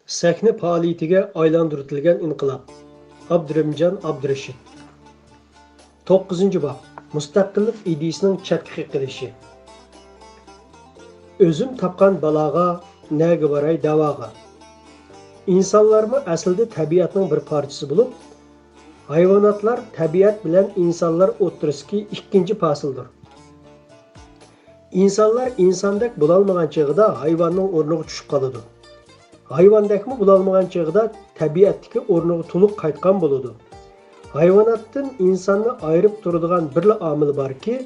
Sahne faoliyatiga aylantirilgan inqilob. Abdurahimjon Abdurashid. 9. bob. Mustaqillik ideyasining chatga qilishi. O'zim topgan baloga, nega boray davoga. İnsanlarmı aslida tabiatning bir parchasi bo'lib, hayvonotlar tabiat bilan insonlar o'tirisidagi ikkinchi fasldir. İnsanlar insondek bo'lolmagan chog'ida hayvonning o'rniga tushib qoladi. Hayvondakmi bo'lolmagan chog'ida tabiatdagi o'rniga to'liq qaytgan bo'ladi. Hayvonotdan insonni ayirib turadigan bir omil borki,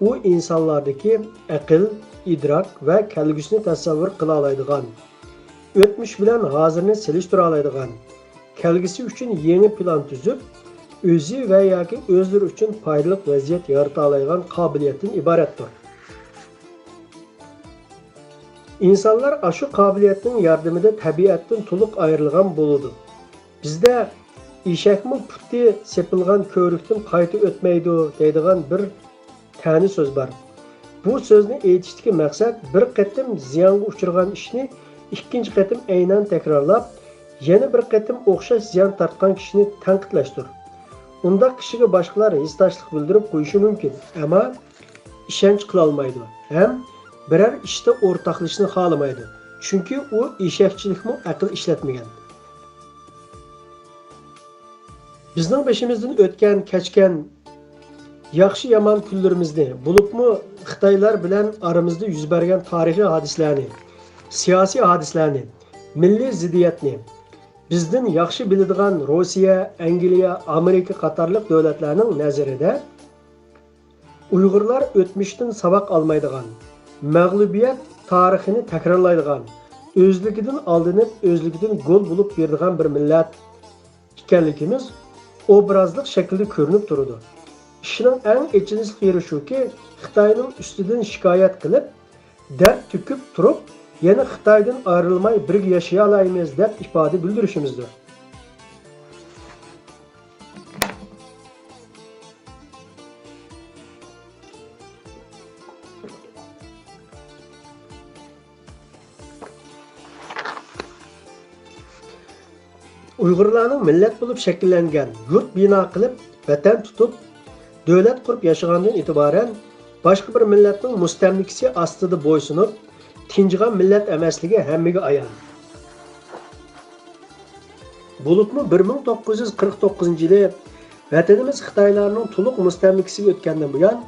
u insonlardagi aql, idrok va kelgusini tasavvur qila oladigan, o'tmish bilan hozirni selishtira oladigan, kelgusi uchun yangi plan tuzib, o'zi va yoki o'zlari uchun foydali vaziyat yarata oladigan qobiliyatdan iboratdir. İnsanlar aşı qobiliyatning yordamida tabiatdan to'liq ayrilgan bo'ladi. Bizda eshakmi puti sepilgan ko'rikdan qayta o'tmaydi deydigan bir ta'ni so'z bor. Bu so'zni aytishdagi maqsad bir qatim ziyonga uchragan ishni ikkinchi qatim aynan takrorlab, yana bir qatim o'xshash ziyon tortgan kishini tanqidlashdir. Unda kishiga boshqalar hissdoshlik bildirib qo'yishi mumkin, ammo ishonch qila olmaydi. Ham biror ishda o'rtoqlashishni xohlamaydi. Chunki u eshakchilikmi aql ishlatmagan. Bizning beshimizdan o'tgan, kechgan yaxshi yomon kunlarimizni, bo'libmi Xitoylar bilan aramizda yuz bergan tarixiy hodisalarni, siyosiy hodisalarni, milliy ziddiyatni, bizdan yaxshi biladigan Rossiya, Angliya, Amerika qatorliq davlatlarning nazarida Uyg'urlar o'tmishdan saboq olmaydigan, mag'lubiyat tarixini takrorlaydigan, o'zligidan oldinib, o'zligidan gol bo'lib beradigan bir millat ekanligimiz obrazliq shaklda ko'rinib turadi. Ishning eng echinishli yeri shuki, Xitoyning ustidan shikoyat qilib, dard to'kib turib, yana Xitoydan ayrilmay birga yashay olamiz deb ifoda bildirishimizdir. Uyg'urlarning millat bo'lib shakllangan, yurt bino qilib, vatan tutib, davlat qurib yashagandan e'tiboran boshqa bir millatning mustamlikasi ostida bo'ysunib, tinjigan millat emasligi hammaga ayon. Bo'libmi 1949-yili vatanimiz Xitoylarning to'liq mustamlikasiga o'tgandan buyon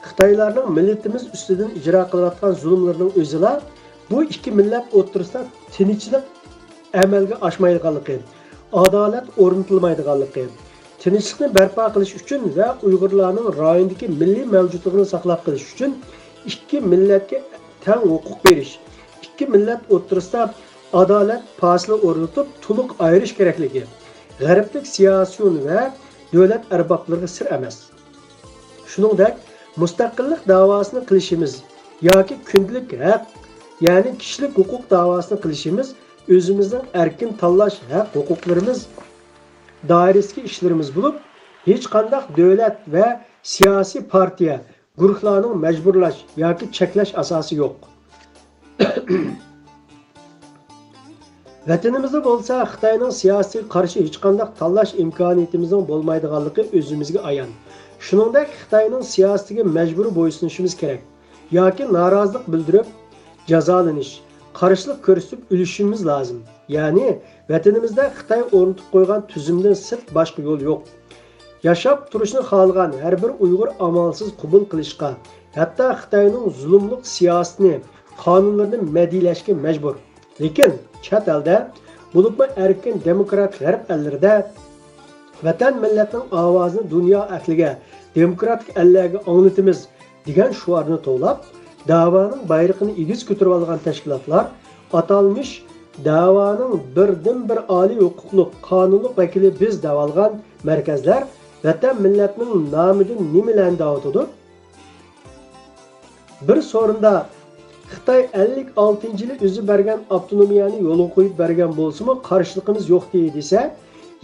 Xitoylarning millatimiz ustidan ijro qilayotgan zulmlarning o'zila bu ikki millat o'rtasida tinchlik amalga oshmaydiganligi, adolat o'rnatilmaydiganligi, tinchlikni barpo qilish uchun va Uyg'urlarning rayondagi milliy mavjudligini saqlab qolish uchun ikki millatga teng huquq berish, ikki millat o'rtasida adolat fasli o'rnatib to'liq ayirish kerakligi g'arblik siyosiyon va davlat arboblariga sir emas. Shuningdek, mustaqillik davosini qilishimiz yoki kundalik haq, ya'ni kishilik huquq davosini qilishimiz o'zimizning erkin tanlash haq huquqlarimiz doirasidagi ishlarimiz bo'lib, hech qanday davlat va siyosiy partiya guruhlarning majburlash yoki cheklash asosi yo'q. Vatanimizda bo'lsa, Xitoyning siyosiy qarshi hech qanday tanlash imkoniyatimizning bo'lmaydiganligi o'zimizga ayon. Shuningdek, Xitoyning siyosatiga majburiy bo'ysunishimiz kerak yoki norozilik bildirib jazolanish, qarshilik ko'rsatib o'lishimiz lozim. Ya'ni vatanimizda Xitoy o'rnatib qo'ygan tuzumdan sirt boshqa yo'l yo'q. Yashab turishni xohlagan har bir Uyg'ur amalsiz qabul qilishga, hatto Xitoyning zulmlik siyosatini, qonunlarini madhiyalashga majbur. Lekin chet elda, bo'libmi erkin demokrat g'arb ellarida vatan millatning ovozini dunyo ahliga, demokratik ellarga anglatamiz degan shuarni to'lab, da'voning bayrog'ini egiz ko'tarib olgan tashkilotlar atalmish da'voning birdan-bir oliy huquqli qonunli vakili biz deb olgan markazlar vatan millatning nomidan nimalarni da'vatadi? Bir so'rinda Xitoy 56-yili o'zi bergan avtonomiyani yo'lga qo'yib bergan bo'lsa-mu, qarshiligimiz yo'q desa,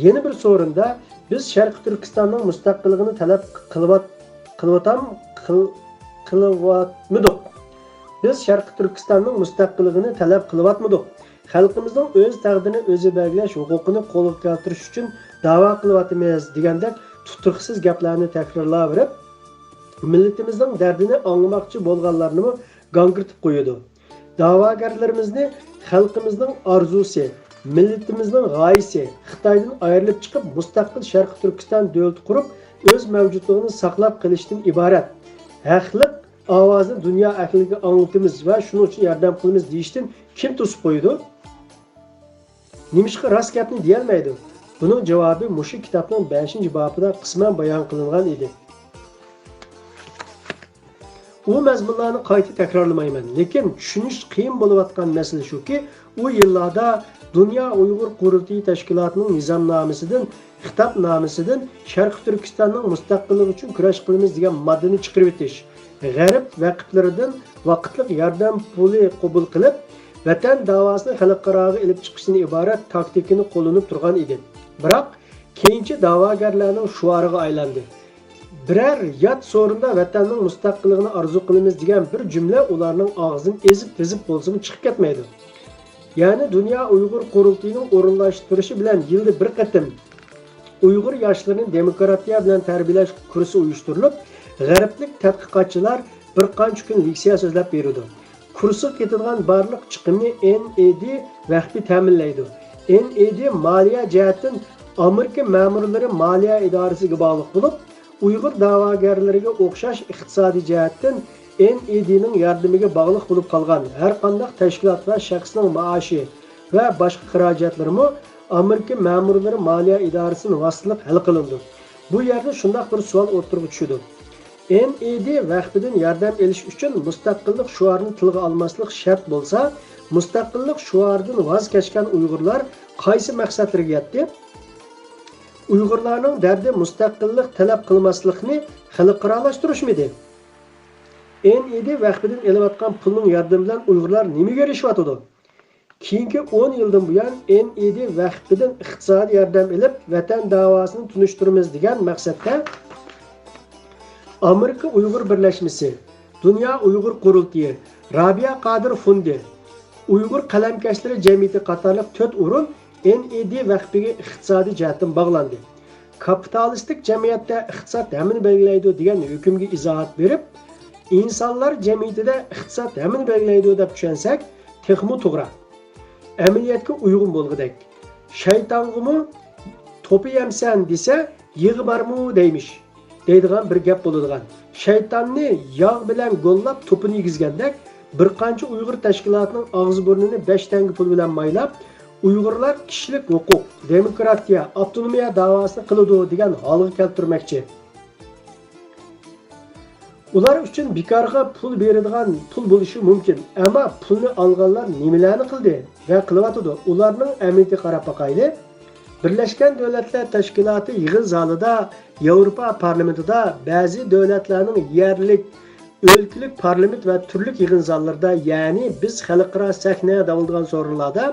yana bir so'rinda biz Sharq Turkistonning mustaqilligini talab qilyapmidik. Biz Sharqi Turkistonning mustaqilligini talab qilyapmidik. Xalqimizning o'z taqdirini o'zi belgilash huquqini qo'lga keltirish uchun da'vo qilyapmiz degandek tutuqsiz gaplarni takrorlayverib, millatimizning dardini anglamoqchi bo'lganlarni gangirtib qo'yadi. Da'vogarlarimizni xalqimizning orzusi, millatimizning g'oyasi Xitoydan ayrilib chiqib mustaqil Sharqi Turkiston davlati qurib, o'z mavjudligini saqlab qolishdan iborat. Haqliq ovozni dunyo ahliga anglatamiz va shuning uchun yordam qilamiz deyishdan kim to'sib qo'ydi? Nimishqa rost gapni deyolmaydi. Buning javobi mushu kitobning 5-bobida qisman bayon qilingan edi. U mazmunlarni qayta takrorlamayman, lekin tushunish qiyin bo'layotgan masala shuki, u yillarda Dünya Uyg'ur Qurultiyi tashkilotining nizomnomasidan, xitobnomasidan Sharq Turkistonning mustaqilligi uchun kurash qilamiz degan moddani chiqarib o'tish, g'arb vaqtlaridan vaqtlik yordam puli qabul qilib, vatan davosini xalqaroga ilib chiqishdan iborat taktikani qo'llanib turgan edi. Biroq keyinchi da'vogarlarning shuariga aylandi. Biror yot so'rinda vatanning mustaqilligini orzu qilamiz degan bir jumla ularning og'zidan ezib bo'lsa-mu chiqib ketmaydi. Ya'ni Dünya Uyg'ur Qurultiyining o'rinlashtirishi bilan yilda bir qatim Uyg'ur yoshlarini demokratiya bilan tarbiyalash kursi uyushtirilib, g'arblik tadqiqotchilar bir qancha kun leksiya so'zlab berdi. Kursga ketadigan barliq chiqimni NED vaqti ta'minlaydi. NED moliya jihatdan Amerika ma'murlari moliya idorasiga bog'liq bo'lib, Uyg'ur da'vogarlariga o'xshash iqtisodiy jihatdan NEDning yordamiga bog'liq bo'lib qolgan har qanday tashkilot va shaxsning maoshi va boshqa xarajatlarimi Amerika ma'murlari moliya idorasining vositalik hal qilindi. Bu yerda shunday bir savol o'tirib tushdi. NED vaqtidan yordam olish uchun mustaqillik shuarini tilga olmaslik shart bo'lsa, mustaqillik shuaridan voz kechgan Uyg'urlar qaysi maqsadlarga yetdi? Uyg'urlarning dardi mustaqillik talab qilmaslikni xalqaralashtirishmidi? NED vaqtidan elayotgan pulning yordami bilan Uyg'urlar nimaga erishyapti? Keyingi 10 yildan buyon NED vaqtidan iqtisodiy yordam olib, vatan davosini tunishtiramiz degan maqsadda Amerika Uyg'ur birlashmasi, Dünya Uyg'ur Qurultiyi, Rabia Qodir fondi, Uyg'ur qalamkashlari jamiyati qatorliq 4 o'rin NED vaqtiga iqtisodiy jihatdan bog'landi. Kapitalistik jamiyatda iqtisod hamini belgilaydi degan hukmga izohat berib, insonlar jamiyatida iqtisod hamini belgilaydi deb tushunsak, texmi to'g'ri. Amaliyotga uyg'un bo'lgudek. Shaytong'imi to'pi yemsan desa, yig'i bormi deymish. Deydigan bir gap bo'ladigan. Shaytonni yog' bilan go'llab to'pini yegizgandek, bir qancha Uyg'ur tashkilotining og'zi burnini 5 tanga pul bilan maylab, Uyg'urlar kishilik huquq, demokratiya, avtonomiya davosini qiladi degan holga keltirmoqchi. Ular uchun bekorga pul beradigan pul bo'lishi mumkin, ammo pulni olganlar nimalarni qildi va qilyotdi? Ularning amaliyatiga qarab boqaylik. Birlashgan Davlatlar Tashkiloti yig'in zalida, Yevropa parlamentida, ba'zi davlatlarning yerlik, o'lkalik parlament va turli yig'in zallarida, ya'ni biz xalqaro sahnada davuldigan so'rinlarda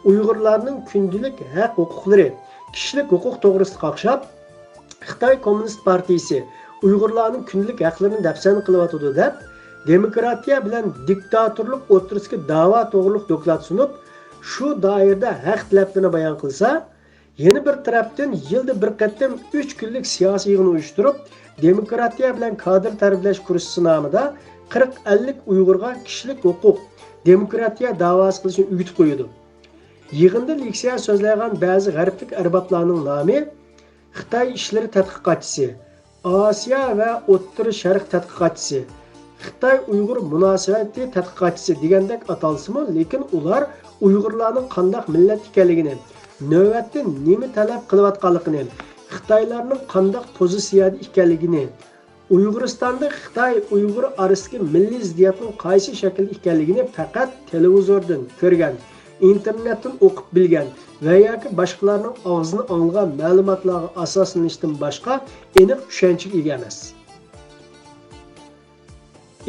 Uyg'urlarning kundalik haq huquqlari, kishilik huquq to'g'risida qaqshab, Xitoy Kommunist partiyasi Uyg'urlarning kundalik haqlarini dafsan qilyotdi deb, demokratiya bilan diktatorlik o'tirishga da'vo to'g'riliq doklad sunib, shu doirada haq talabini bayon qilsa, yana bir tarafdan yilda bir qatim 3 kunlik siyosiy yig'in uyushtirib, demokratiya bilan kadr tarbiyalash kursi nomida 40-50 Uyg'urga kishilik huquq, demokratiya da'vosi qilishni o'rgatib qo'ydi. Yig'inda leksiya so'zlagan ba'zi g'arblik arboblarning nomi Xitoy ishlari tadqiqotchisi, Osiyo va O'rta Sharq tadqiqotchisi, Xitoy Uyg'ur munosabati tadqiqotchisi degandek atalsa-mu, lekin ular Uyg'urlarning qanday millat ekanligini, navbatda nima talab qilayotganligini, Xitoylarning qanday pozitsiyada ekanligini, Uyg'uristonda Xitoy Uyg'ur orasidagi milliy ziddiyatning qaysi shaklda ekanligini faqat televizordan ko'rgan, internetdan o'qib bilgan va yoki boshqalarning og'zini anglagan ma'lumotlarga asoslanishdan boshqa aniq tushunchaga ega emas.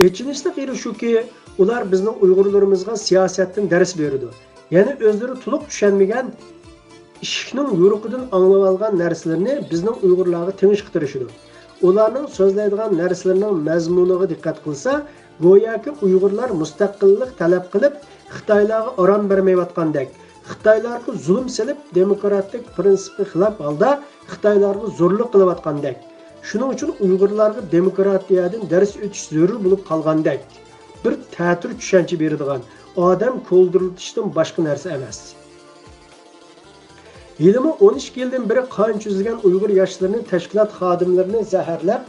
Echinishli yeri shuki, ular bizning Uyg'urlarimizga siyosatdan dars berdi. Ya'ni o'zlari to'liq tushunmagan ishning yo'riqidan anglab olgan narsalarni bizning Uyg'urlarga tinchishtirishdi. Ularning so'zlaydigan narsalarining mazmuniga diqqat qilsa, Go'yoki Uyg'urlar mustaqillik talab qilib, Xitoylarga orom bermayotgandek, Xitoylarga zulm silib, demokratik prinsipga xilof holda Xitoylarga zo'rlik qilayotgandek. Shuning uchun Uyg'urlarga demokratiyadan dars o'tish zarur bo'lib qolgandek. Bir ta'tir tushuncha beradigan, odam ko'ldirilishdan boshqa narsa emas. Yilimi 12 yildan beri qancha yuzlagan Uyg'ur yoshlarini tashkilot xodimlarini zaharlab,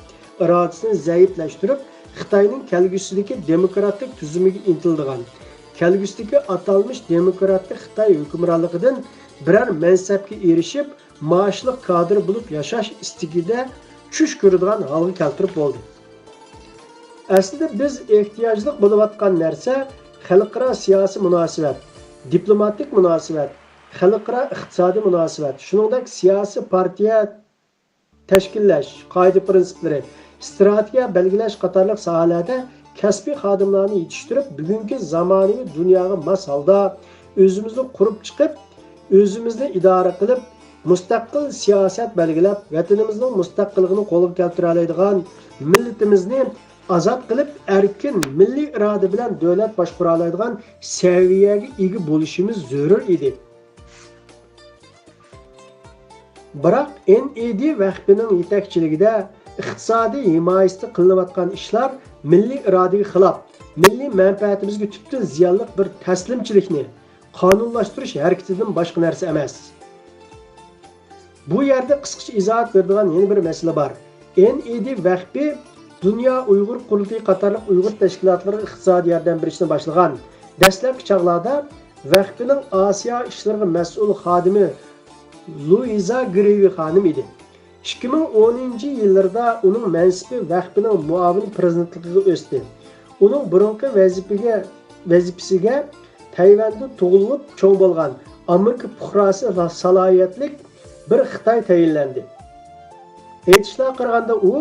irodasini zaiflashtirib, Xitoyning kelgusidagi demokratik tuzumiga intildigan, kelgusidagi atalmış demokratik Xitoy hukmronligidan biror mansabga erishib, maoshli kadr bo'lib yashash istigida tush ko'radigan holga keltirib bo'ldi. Aslida biz ehtiyojli bo'layotgan narsa xalqaro siyosiy munosabat, diplomatik munosabat, xalqaro iqtisodiy munosabat, shuningdek siyosiy partiya tashkillash, qoida prinsiplari, strategiya belgilash qatorliq sohalarda kasbiy xodimlarni yetishtirib, bugungi zamonaviy dunyoga mos holda o'zimizni qurib chiqib, o'zimizni idora qilib, mustaqil siyosat belgilab, vatanimizning mustaqilligini qo'lga keltira oladigan, millatimizni azod qilib, erkin milliy iroda bilan davlat boshqara oladigan saviyaga ega bo'lishimiz zarur edi. Biroq NED vahbining yetakchiligida iqtisodiy himoyasida qilinayotgan ishlar milliy irodaga xilof, milliy manfaatimizga tubdan ziyonli bir taslimchilikni qonunlashtirish harakatidan boshqa narsa emas. Bu yerda qisqacha izoh beradigan yana bir masala bor. NED vahbi Dünya Uyg'ur qurultiyi qatorliq Uyg'ur tashkilotlariga iqtisodiy yordam berishni boshlagan. Dastlabki chog'larda vahbining Osiyo ishlariga mas'ul xodimi Luiza Grevi xonim edi. 2010-yillarda uning mansibi vahbining muavin prezidentligiga o'sdi. Uning burunqi vazifasiga Tayvanda tug'ilib cho'ng bo'lgan Amerika fuqarosi va salohiyatli bir Xitoy tayinlandi. Aytishlar qaraganda u,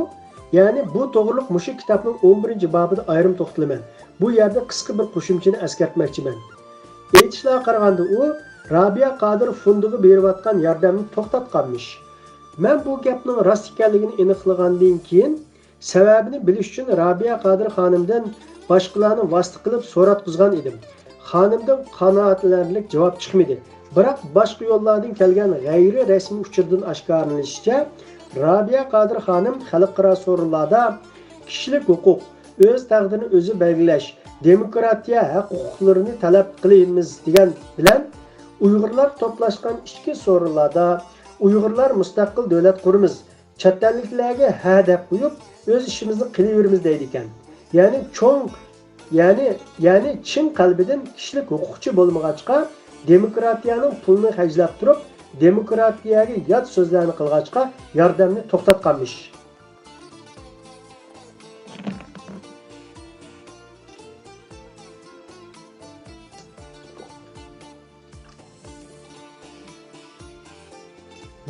ya'ni bu to'g'riliq mushu kitobning 11-bobida ayrim to'xtalaman. Bu yerda qisqa bir qo'shimchani eskartmoqchiman. Aytishlar qaraganda u Rabia Qodir fondiga berayotgan yordamni to'xtatganmish. Men bu gapning rost ekanligini aniqlagandan keyin sababini bilish uchun Rabia Qodir xonimdan boshqalarni vasita qilib so'ratqizgan edim. Xonimdan qanoatlanarli javob chiqmadi. Biroq boshqa yo'llardan kelgan g'ayri rasmiy uchurdan oshkorlanishicha, Rabia Qodir xonim xalqaro so'rovlarda kishilik huquq, o'z taqdirini o'zi belgilash, demokratiya haq-huquqlarini talab qilamiz degan bilan Uyg'urlar to'plashgan ichki so'rovlarda Uyg'urlar mustaqil davlat quramiz, chet elliklarga ha deb qo'yib, o'z ishimizni qilaveramiz deydi ekan. Ya'ni chin qalbidan kishilik huquqchi bo'lmag'achqa, demokratiyaning pulini hajlab turib, demokratiyaga yot so'zlarni qilg'achqa yordamni to'xtatganmish.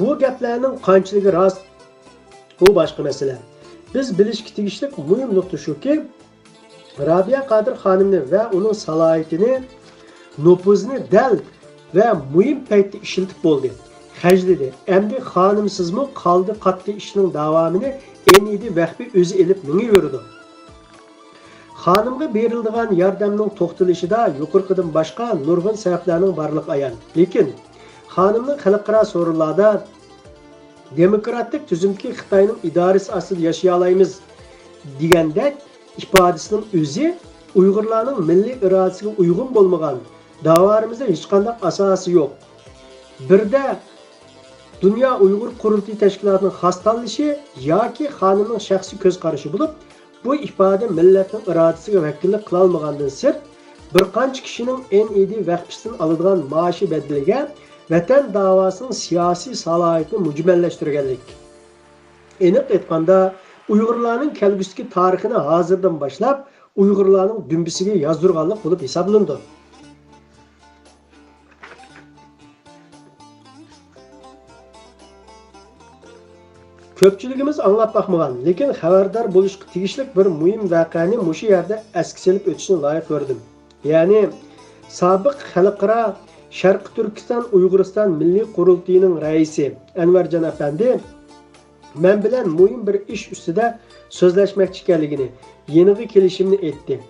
Bu gaplarning qanchiligi rost, bu boshqa masala. Biz bilishga tegishli muhim nuqta shuki, Rabia Qodir xonimni va uning salohiyatini, nupuzini dal va muhim paytda ishlatib bo'ldi. Hajlidi. Endi xonimsizmi qoldi qattiq ishning davomini NED vahbi o'zi elib mingaverdi. Xonimga beriladigan yordamning to'xtalishida yuqoridan boshqa nurg'un sabablarning borligi ayon. Lekin xonimning xalqaro so'rovlarda demokratik tuzumki Xitoyning idorasi ostida yashay olamiz degandek ifodasining o'zi Uyg'urlarning milliy irodasiga uyg'un bo'lmagan, da'vorimizda hech qanday asosi yo'q. Birda Dünya Uyg'ur qurultiyi tashkilotining xos tanlashi yoki xonimning shaxsiy ko'z qarashi bo'lib, bu ifoda millatning irodasiga vakillik qila olmagandan sirt bir qancha kishining NED vahbisidan oladigan maoshi badaliga vatan davosining siyosiy salohiyatini mujmallashtirganlik. Aniq aytganda, Uyg'urlarning kelgusidagi tarixini hozirdan boshlab Uyg'urlarning dumbisiga yozdirganlik bo'lib hisoblandi. Ko'pchiligimiz anglab baxmagan, lekin xabardor bo'lishga tegishli bir muhim voqeani mushu yerda asga solib o'tishni loyiq ko'rdim. Ya'ni sobiq xalqaro Sharqi Turkiston Uyg'uriston Milliy qurultiyining raisi Anvarjon afandi men bilan muhim bir ish ustida so'zlashmoqchi ekanligini, yeniga kelishimni aytdi.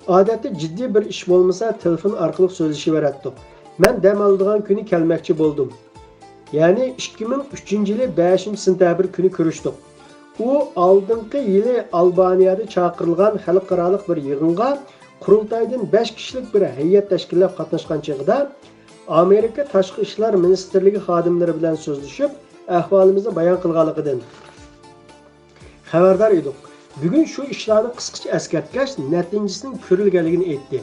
Odatda jiddiy bir ish bo'lmasa, telefon orqali so'zlashaverdik. Men dam oladigan kuni kelmoqchi bo'ldim. Ya'ni 2003-yili 5-sentabr kuni ko'rishdik. U oldingi yili Albaniyada chaqirilgan xalqaro bir yig'inga qurultaydan 5 kishilik bir hay'at tashkillab qatnashgan chog'ida Amerika Tashqi ishlar ministrligi xodimlari bilan so'zlashib, ahvolimizni bayon qilganligidan xabardor edik. Bugun shu ishlarni qisqacha eskartgach, natijasining ko'rilganligini aytdi.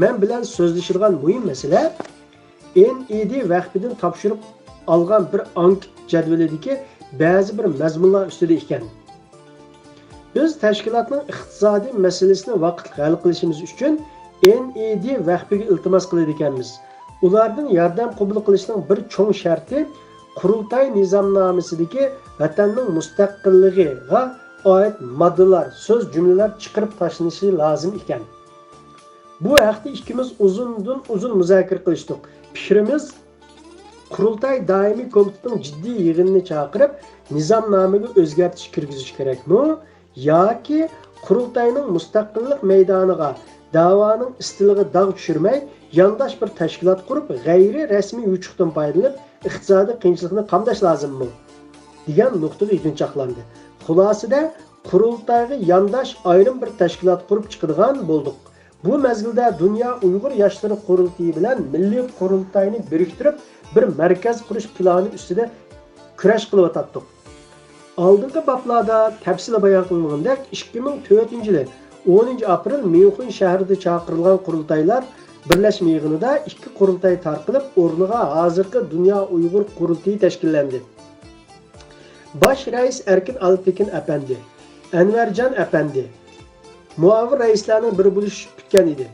Men bilan so'zlashilgan muhim masala NED vaqtidan topshirib olgan bir ankit jadvalidagi ba'zi bir mazmunlar ustida ekan. Biz tashkilotning iqtisodiy masalasini vaqtli hal qilishimiz uchun NED vaqtiga iltimos qilar ekanmiz. Ulardan yordam qabul qilishning bir cho'ng sharti qurultay nizomnomasidagi vatanning mustaqilligiga oid moddalar, so'z, jumlalar chiqarib tashlanishi lozim ekan. Bu haqda ikkimiz uzun muzokara qilishdik. Fikrimiz qurultay doimiy komitetining jiddiy yig'inini chaqirib, nizomnomaga o'zgartirish kirgizish kerakmi yoki qurultayning mustaqillik maydoniga da'voning istiliga dog' tushirmay, yandash bir tashkilot qurib, g'ayri rasmiy yuchuqdan foydalanib, iqtisodiy qiyinchilikni qamdash lozimmi degan nuqtada yig'inchoqlandi. Xulosada qurultayga yandash ayrim bir tashkilot qurib chiqadigan bo'ldik. Bu mezgilda Dunyo Uyg'ur yoshlari qurultayi bilan milliy qurultayni biriktirib, bir markaz qurish plani ustida kurash qilib o'tdik. Oldingi boblarda tafsil bayon qilinganidek, 2004-yili 10-aprel Myunxen shahrida chaqirilgan qurultaylar birlashma yig'inida 2 qurultay tarqilib, o'rniga hozirgi Dunyo Uyg'ur qurultayi tashkillandi. Baş rais Erkin Altekin Efendi, Envercan Efendi, muavin reislerinin biri buluşup bitken idi.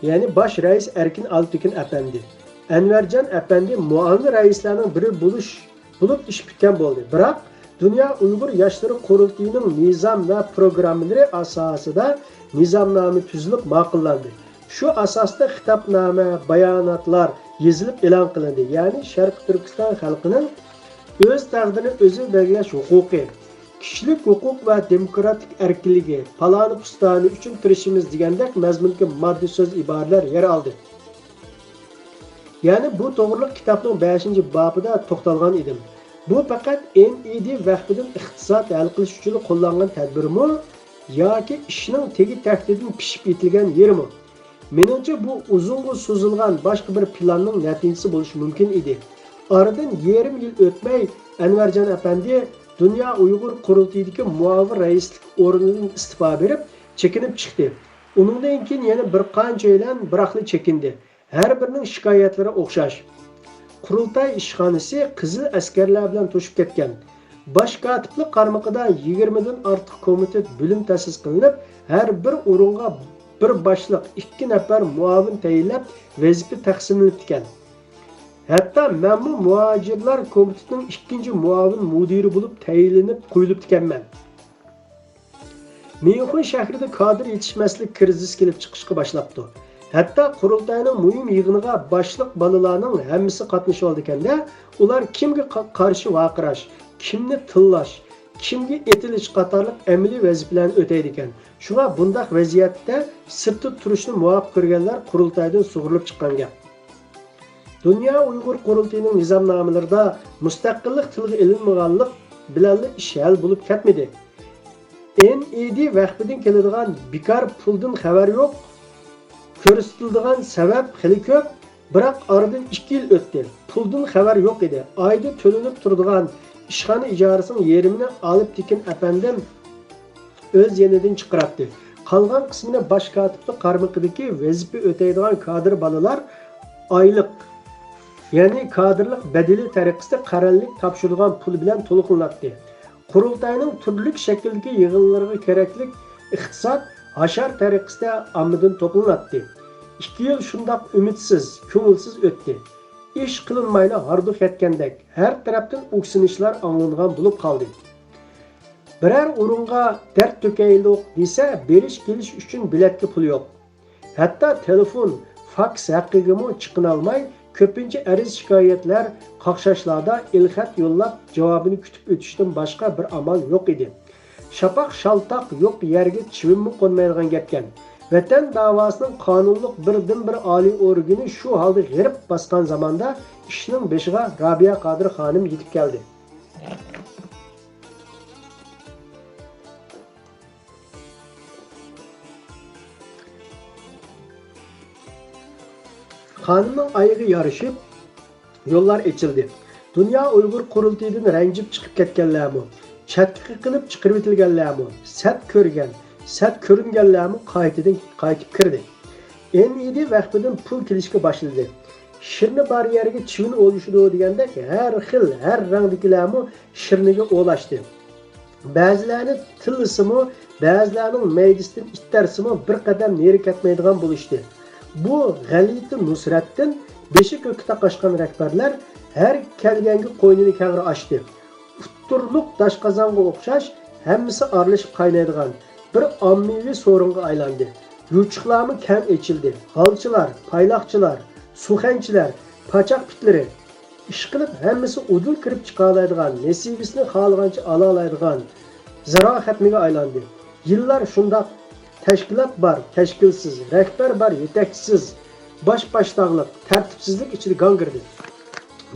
Yani baş rais Erkin Altekin Efendi, Envercan Efendi muavin reislerinin biri bulup iş bitken oldu. Bırak Dünya Uygur Yaşları Kurultayı'nın nizam ve programları asasında nizamname tüzülüp makıllandı. Şu asasda hitapname, bayanatlar yazılıp elan kılındı. Yani Şarkı Türkistan halkının öz taqdirini özü belgilash huquqi, kishilik huquq va demokratik erkinligi, paloni pustoni uchun turishimiz degandek mazmunga moddiy so'z iboralar yer oldi. Ya'ni bu to'g'riliq kitobning 5-bobida to'xtalgan edim. Bu faqat NED vaqtidan iqtisod hal qilish uchun qo'llangan tadbirmi yoki ishning tegi taxtidan pishib yetilgan yermi? Menimcha bu uzunga so'zilgan boshqa bir planning natijasi bo'lishi mumkin edi. Aradan yarım yıl o'tmay Envercan Efendi Dünya Uyg'ur qurultayidagi muavin raislik o'rnidan istifa berib, chekinib chiqdi. Uningdan keyin yana bir qancha yildan biroqli chekindi. Har birining shikoyatlari o'xshash. Qurultay ishxonasi qizil askarlar bilan to'shib ketgan. Bosh kotiblik qarmog'ida 20 dan ortiq komitet bo'lim ta'sis qilinib, har bir o'ringa bir boshliq, 2 nafar muavin tayinlab vazifa taqsimlanib ekan. Hatta men bu muhacirlar komitetining 2-chi muavin mudiri bo'lib tayinlanib qo'yilib ekanman. Myunxen shahrida kadr yetishmaslik krizisi kelib chiqishga boshlabdi. Hatta qurultayning muhim yig'iniga boshliq bolalarning hammasi qatnashib oldi ekanda, ular kimga qarshi vaqirash, kimni tillash, kimga etilish qatorliq amaliy vazifalarni o'taydi ekan. Shunga bundaq vaziyatda sirtda turishni muvofiq ko'rganlar qurultaydan sug'urilib chiqqan gap. Dünya Uyghur qurultayining nizomnomalarida mustaqillik tilga ilinmaganlik bilan ish hal bo'lib ketmadi. NED vaqtidan keladigan bekor puldan xabar yo'q. Ko'rsatiladigan sabab xili ko'p, biroq oradan 2 yil o'tdi. Puldan xabar yo'q edi. Oyda to'lanib turadigan ishxona ijorasining yerimini olib Tekin afandim o'z yenidan chiqaribdi. Qolgan qismini bosh kotiblik qarmog'idagi vazifa o'taydigan kadr bolalar oylik, ya'ni kadrlik badeli tariqasida qarorlik topshirilgan pul bilan to'liqlanadi. Qurultayning turli shakldagi yig'inlariga kerakli iqtisod hashar tariqasida ommadan to'planadi. 2 yil shundoq umidsiz, ko'ngilsiz o'tdi. Ish qilinmayli harduq yetgandek, har tarafdan o'ksinishlar anglangan bo'lib qoldi. Biror o'ringa dard to'kaylik desa, berish kelish uchun biletga pul yo'q. Hatto telefon, faks haqiga chiqin olmay, Ko'pincha ariz shikoyatlar, qaqshashlarda ilxat yo'llab javobini kutib o'tishdan boshqa bir amal yo'q edi. Shapaq shaltaq yo'q yerga chivimmi qo'nmaydigan gapkan. Vatan davosining qonunliq birdan-bir oliy organi shu holda g'irib bosgan zamonda ishning beshiga Robiya Qodir xonim yetib keldi. Xonimning ayığı yarışıp yollar açıldı. Dünya Uyghur qurultayından ranjib chiqib ketganlarmi, chatga qilib chiqarib etilganlarmi, sat ko'rgan, sat ko'ringanlarmi qaytib kirdi. Endi vaqtidan pul kelishga boshladi. Shirni bar yerga chivin o'lishdi degandek har xil, har rangdagilarmi shirniga o'lashdi. Ba'zilarini tilsimi, ba'zilarining maydisidan ittarsimi bir qadam neri ketmaydigan bo'lishdi. Bu G'aliti Nusratdin beshi ko'kka taqashgan rahbarlar har kelganga qo'ynini kag'ri ochdi. Utturluq dashqazonga o'xshash hammasi aralashib qaynaydigan bir ommaviy so'ringa aylandi. Yuchiqlarmi kam echildi. Holchilar, payloqchilar, suxanchilar, pachoq pitlari ish qilib hammasi udul kirib chiqa oladigan, nasibisini xohlagancha ola oladigan zaro xatmiga aylandi. Yillar shundoq tashkilot bor, tashkilsiz, rahbar bor, yetakchisiz, bosh-boshdoqlik, tartibsizlik ichida gangirdi.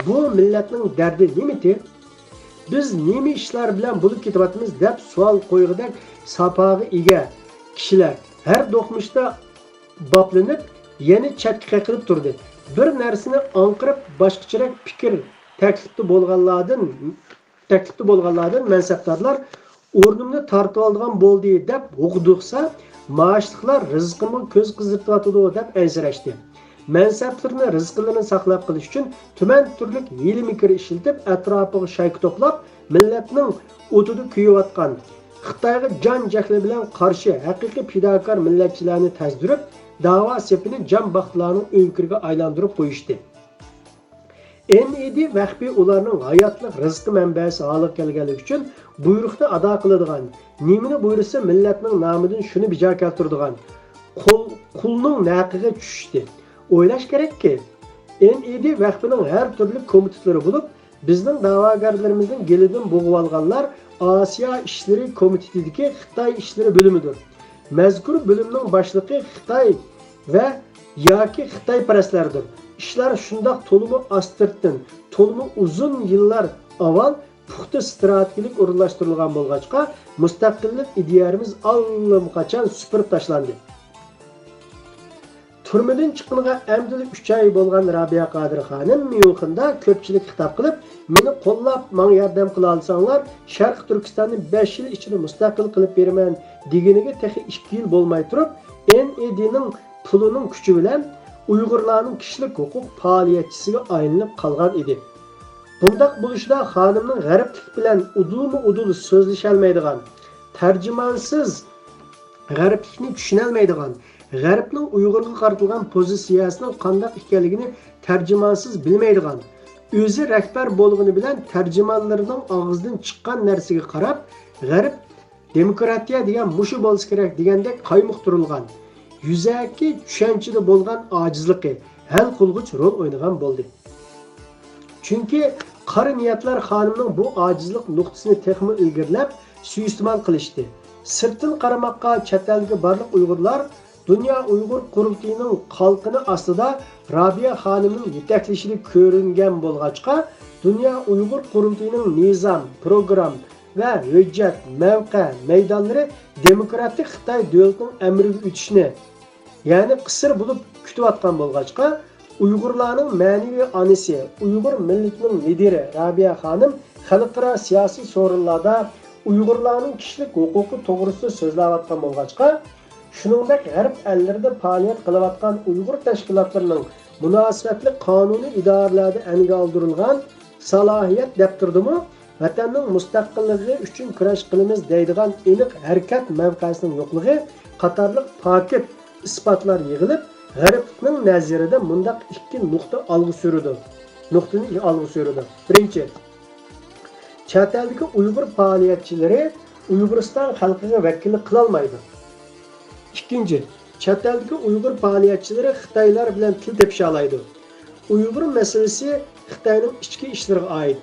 Bu millatning dardi nimati? Biz nima ishlar bilan bo'lib ketyapmiz deb savol qo'yg'idak sapog'i ega kishilar har do'qmishda boplanib, yana chatga qaqilib turdi. Bir narsani anqirib, boshqacharoq fikr taklifda bo'lganlardan mansabdorlar o'rnimni tortib olgan bo'ldi deb o'qdiqsa, maoshliqlar rizqimni ko'z qizdirtyotdi deb ansirashdi. Mansablarni rizqlarini saqlab qolish uchun tuman turlik hiyla-mikr ishlatib, atrofiga shayk to'plab, millatning o'tida kuyayotgan Xitoyga jon jahli bilan qarshi haqiqiy fidokor millatchilarni tazdirib, da'vo sepini jon baxtlarning o'nkiriga aylantirib qo'yishdi. Endi vaqti ularning hayotlik rizqi manbasi holiga kelganligi uchun buyruqni ado qiladigan, nimani buyursa millatning nomidan shuni bijo keltiradigan qulning naqiga tushdi. O'ylash kerakki, endi vaqtining har turli komitetlari bo'lib, bizning da'vogarlarimizning gelidan bo'g'ib olganlar Osiyo ishlari komitetidagi Xitoy ishlari bo'limidir. Mazkur bo'limning boshlig'i Xitoy va yoki Xitoy parastlardir. İşler şundak tolumu astırtdın, tolumu uzun yıllar avval puxta strategik o'rinlashtirilgan bo'lg'achqa, mustaqillik ideyamiz allaqachon supurib tashlandi. Turmadan chiqqaniga amdilik 3 oy bo'lgan Robiya Qodir xonim Myunxenda ko'pchilik xitob qilib, meni qo'llab, menga yordam qila olsanglar, Sharq Turkistonni 5 yil ichida mustaqil qilib beraman deganiga texi 2 yil bo'lmay turib, NEDning pulining kuchi bilan Uyg'urlarning kishilik huquq faoliyatchisiga aylanib qolgan edi. Bundaq bo'lishda xonimning g'arblik bilan udul so'zlasha olmaydigan, tarjimonsiz g'arblikni tushuna olmaydigan, g'arbning Uyg'urga qaratilgan pozitsiyasining qanday ekanligini tarjimonsiz bilmaydigan, o'zi rahbar bo'lgani bilan tarjimonlarning og'zidan chiqqan narsaga qarab, g'arb demokratiya degan mushu bo'lsa kerak degandek qaymoqtirilgan, yuzaki tushunchada bo'lgan ojizligi hal qilg'ich rol o'ynagan bo'ldi. Chunki qari niyatlar xonimning bu ojizlik nuqtasini texmi ilgirlab suiiste'mol qilishdi. Sirtdan qaramoqqa chet elga barliq Uyg'urlar Dünya Uyghur qurultayining qalqini ostida Robiya xonimning yetaklashida ko'ringan bo'lg'achqa, Dünya Uyghur qurultayining nizam, program va hujjat, mavqe, maydonlari demokratik Xitoy davlatining amriga o'tishni, ya'ni qisir bo'lib kutayotgan bo'lg'achqa, Uyg'urlarning ma'naviy onasi, Uyg'ur millatining lideri Robiya xonim xalqaro siyosiy so'rinlarda Uyg'urlarning kishilik huquqi to'g'risida so'zlayotgan bo'lg'achqa, shuningdek g'arb ellarida faoliyat qilayotgan Uyg'ur tashkilotlarining munosabatli qonuniy idoralarda aniga oldirilgan salohiyat daftirdimi vatanning mustaqilligi uchun kurash qilamiz deydigan aniq harakat mavqesining yo'qligi qatorliq paket isbotlar yig'ilib, g'arbning nazarida mundaq ikki nuqta olg'i surdi. Birinchi, chet eldagi Uyg'ur faoliyatchilari Uyg'uriston xalqiga vakillik qila olmaydi. İkinci, chet eldagi Uyg'ur faoliyatchilari Xitoylar bilan til tepisha oladi. Uyg'ur masalasi Xitoyning ichki ishlariga oid.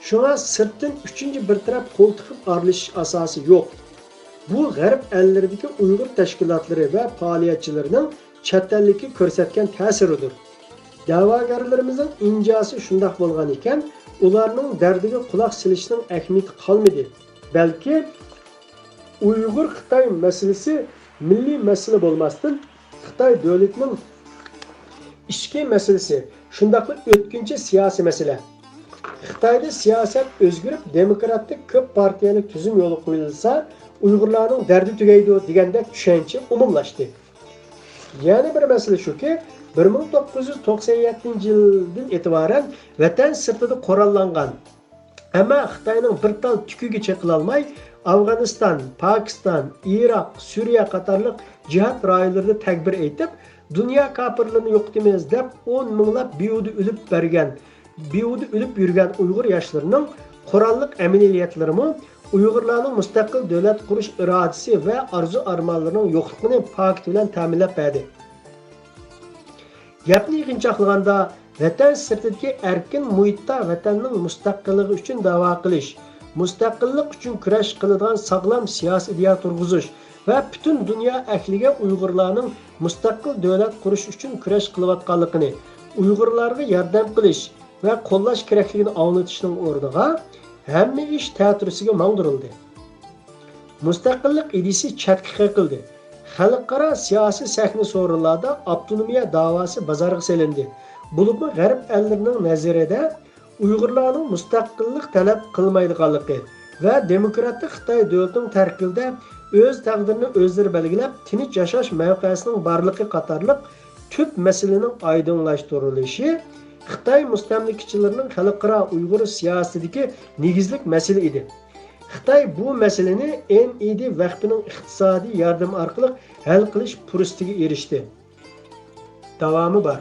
Shunga sirtdan uchinchi bir taraf qo'l tiqib aralashish asosi yo'q. Bu G'arb elleridagi Uyg'ur tashkilotlari va faoliyatchilarining chet ellikka ko'rsatgan ta'siridir. Da'vogarlarimizning injosi shundoq bo'lgan ekan, ularning dardiga quloq solishning ahamiyati qolmadi. Balki Uyg'ur Xitoy masalasi milliy masala bo'lmasdan, Xitoy davlatining ichki masalasi, shundaqla o'tkinchi siyosiy masala. Xitoyda siyosat o'zgarib, demokratik ko'p partiyali tuzum yo'li qo'yilsa, Uyg'urlarning dardi tugaydi degandek tushuncha umumlashdi. Yana bir masala shuki, 1997-yildan e'tiboran vatan sirtida qurollangan, ammo Xitoyning bir tal tukiga cheqilolmay, Afg'oniston, Pokiston, Iroq, Suriya qatorliq jihad rayonlarida takbir aytib, dunyo kafirlarini yo'qotamiz deb 10 minglab behuda o'lib yurgan Uyg'ur yoshlarining qurolliq amaliyotlarimi Uyg'urlarning mustaqil davlat qurish irodasi va orzu-armonlarining yo'qligini fakt bilan ta'minlab berdi. Gapni yig'inchoqlaganda, vatan sirtidagi erkin muhitda vatanning mustaqilligi uchun da'vo qilish, mustaqillik uchun kurash qiladigan sog'lom siyosiy ideya turg'izish va butun dunyo ahliga Uyg'urlarning mustaqil davlat qurish uchun kurash qilayotganligini, Uyg'urlarga yordam qilish va qo'llash kerakligini anglitishning o'rniga hamma ish teatrisiga mangdirildi. Mustaqillik idisi chatga qildi. Xalqaro siyosiy sahna so'rinlarda avtonomiya da'vosi bozorga selindi. Bo'libmi G'arb ellarining nazarida Uyg'urlarning mustaqillik talab qilmaydiganligi va demokratik Xitoy davlatining tarkibida o'z taqdirini o'zlari belgilab, tinch yashash mavqesining borligi qatorliq tub masalaning oydinlashtirilishi Xitoy mustamlikachilarining xalqaro Uyg'ur siyosatidagi negizlik masala edi. Xitoy bu masalani NED vaqtining iqtisodiy yordam orqali hal qilish fursatiga erishdi. Davomi bor.